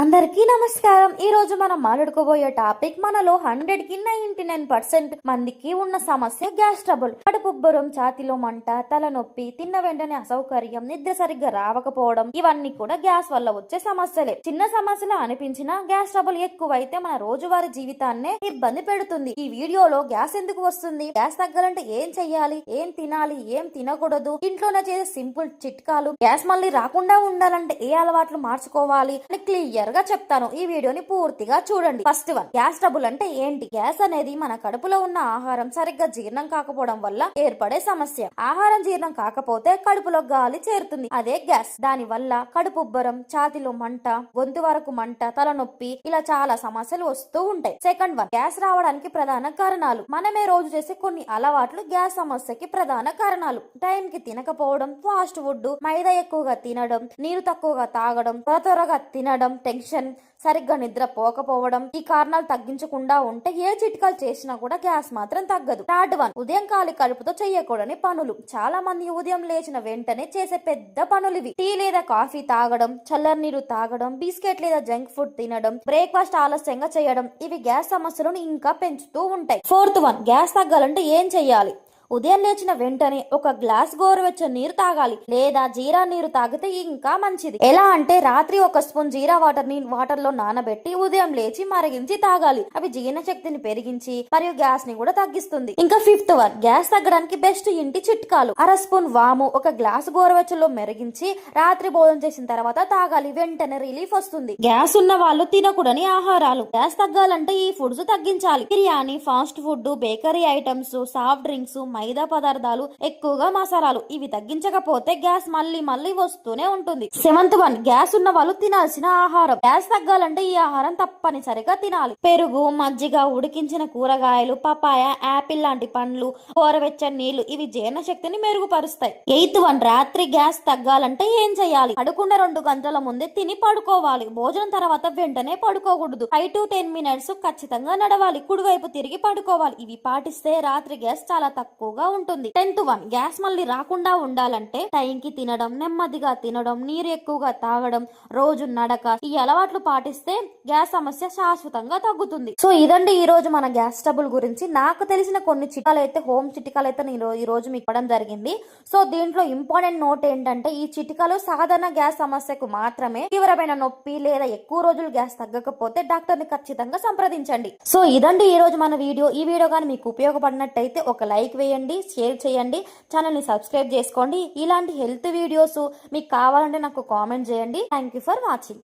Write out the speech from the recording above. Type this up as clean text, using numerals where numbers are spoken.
అందరికీ నమస్కారం. ఈ రోజు మనం మాట్లాడుకోబోయే టాపిక్ మనలో 100కి 99% మందికి ఉన్న సమస్య గ్యాస్ ట్రబుల్. కడుపుబ్బరం, ఛాతీలో మంట, తలనొప్పి, తిన్న వెంటనే అసౌకర్యం, నిద్ర సరిగ్గా రావకపోవడం, ఇవన్నీ కూడా గ్యాస్ వల్ల వచ్చే సమస్యలే. చిన్న సమస్యలు అనిపించినా గ్యాస్ ట్రబుల్ ఎక్కువైతే మన రోజువారీ జీవితాన్నే ఇబ్బంది పెడుతుంది. ఈ వీడియోలో గ్యాస్ ఎందుకు వస్తుంది, గ్యాస్ తగ్గాలంటే ఏం చెయ్యాలి, ఏం తినాలి, ఏం తినకూడదు, ఇంట్లోనే చేసే సింపుల్ చిట్కాలు, గ్యాస్ మళ్ళీ రాకుండా ఉండాలంటే ఏ అలవాట్లు మార్చుకోవాలి అని క్లియర్ గా చెప్తాను. ఈ వీడియోని పూర్తిగా చూడండి. ఫస్ట్ వన్, గ్యాస్ ట్రబుల్ అంటే ఏంటి? గ్యాస్ అనేది మన కడుపులో ఉన్న ఆహారం సరిగ్గా జీర్ణం కాకపోవడం వల్ల ఏర్పడే సమస్య. ఆహారం జీర్ణం కాకపోతే కడుపులో గాలి చేరుతుంది, అదే గ్యాస్. దాని వల్ల కడుపు ఉబ్బరం, ఛాతిలో మంట, గొంతు వరకు మంట, తలనొప్పి, ఇలా చాలా సమస్యలు వస్తూ ఉంటాయి. సెకండ్ వన్, గ్యాస్ రావడానికి ప్రధాన కారణాలు. మనమే రోజు చేసే కొన్ని అలవాట్లు గ్యాస్ సమస్యకి ప్రధాన కారణాలు. టైం కి తినకపోవడం, ఫాస్ట్ ఫుడ్, మైదా ఎక్కువగా తినడం, నీరు తక్కువగా తాగడం, త్వరగా తినడం, టెన్షన్, సరిగ్గా నిద్ర పోకపోవడం. ఈ కారణాలు తగ్గించకుండా ఉంటే ఏ చిట్కాలు చేసినా కూడా గ్యాస్ మాత్రం తగ్గదు. థర్డ్ వన్, ఉదయం ఖాళీ కడుపుతో చెయ్యకూడని పనులు. చాలా మంది ఉదయం లేచిన వెంటనే చేసే పెద్ద పనులు ఇవి. టీ లేదా కాఫీ తాగడం, చల్లని నీరు తాగడం, బిస్కెట్ లేదా జంక్ ఫుడ్ తినడం, బ్రేక్ఫాస్ట్ ఆలస్యంగా చేయడం, ఇవి గ్యాస్ సమస్యలను ఇంకా పెంచుతూ ఉంటాయి. ఫోర్త్ వన్, గ్యాస్ తగ్గాలంటే ఏం చెయ్యాలి? ఉదయం లేచిన వెంటనే ఒక గ్లాస్ గోరువెచ్చని నీరు తాగాలి, లేదా జీరా నీరు తాగితే ఇంకా మంచిది. ఎలా అంటే రాత్రి ఒక స్పూన్ జీరా వాటర్ లో నానబెట్టి ఉదయం లేచి మరిగించి తాగాలి. అవి జీర్ణ శక్తిని పెరిగించి మరియు గ్యాస్ ని కూడా తగ్గిస్తుంది. ఇంకా ఫిఫ్త్ వన్, గ్యాస్ తగ్గడానికి బెస్ట్ ఇంటి చిట్కాలు. అర స్పూన్ వాము ఒక గ్లాస్ గోరువెచ్చలో మెరిగించి రాత్రి భోజనం చేసిన తర్వాత తాగాలి. వెంటనే రిలీఫ్ వస్తుంది. గ్యాస్ ఉన్న వాళ్ళు తినకూడని ఆహారాలు. గ్యాస్ తగ్గాలంటే ఈ ఫుడ్స్ తగ్గించాలి. Biryani, fast food, bakery items, soft drinks, మైదా పదార్థాలు, ఎక్కువగా మసాలాలు, ఇవి తగ్గించకపోతే గ్యాస్ మళ్ళీ వస్తూనే ఉంటుంది. సెవెంత్ వన్, గ్యాస్ ఉన్న వాళ్ళు తినాల్సిన ఆహారం. గ్యాస్ తగ్గాలంటే ఈ ఆహారం తప్పనిసరిగా తినాలి. పెరుగు, మజ్జిగ, ఉడికించిన కూరగాయలు, పపాయ, యాపిల్ లాంటి పండ్లు, గోరువెచ్చని నీళ్లు, ఇవి జీర్ణ శక్తిని మెరుగుపరుస్తాయి. ఎయిత్ వన్, రాత్రి గ్యాస్ తగ్గాలంటే ఏం చేయాలి? పడుకున్న 2 గంటల ముందే తిని పడుకోవాలి. భోజనం తర్వాత వెంటనే పడుకోకూడదు. 5 to 10 minutes ఖచ్చితంగా నడవాలి. కుడివైపు తిరిగి పడుకోవాలి. ఇవి పాటిస్తే రాత్రి గ్యాస్ చాలా తక్కువ ఉంటుంది. 10th వన్, గ్యాస్ మళ్ళీ రాకుండా ఉండాలంటే టైంకి తినడం, నెమ్మదిగా తినడం, నీరు ఎక్కువగా తాగడం, రోజు నడక, ఈ అలవాట్లు పాటిస్తే గ్యాస్ సమస్య శాశ్వతంగా తగ్గుతుంది. సో ఇదండి ఈ రోజు మన గ్యాస్ ట్రబుల్ గురించి నాకు తెలిసిన కొన్ని చిట్కాలు అయితే, హోమ్ చిట్కాలు అయితే నేను ఈ రోజు మీకు ఇవ్వడం జరిగింది. సో దీంట్లో ఇంపార్టెంట్ నోట్ ఏంటంటే, ఈ చిట్కాలు సాధారణ గ్యాస్ సమస్యకు మాత్రమే. తీవ్రమైన నొప్పి లేదా ఎక్కువ రోజులు గ్యాస్ తగ్గకపోతే డాక్టర్ ని ఖచ్చితంగా సంప్రదించండి. సో ఇదండి ఈ రోజు మన వీడియో. ఈ వీడియో కానీ మీకు ఉపయోగపడినట్టయితే ఒక లైక్ వేయండి, షేర్ చేయండి, ఛానల్ ని సబ్స్క్రైబ్ చేసుకోండి. ఇలాంటి హెల్త్ వీడియోస్ మీకు కావాలంటే నాకు కామెంట్ చేయండి. Thank you for watching.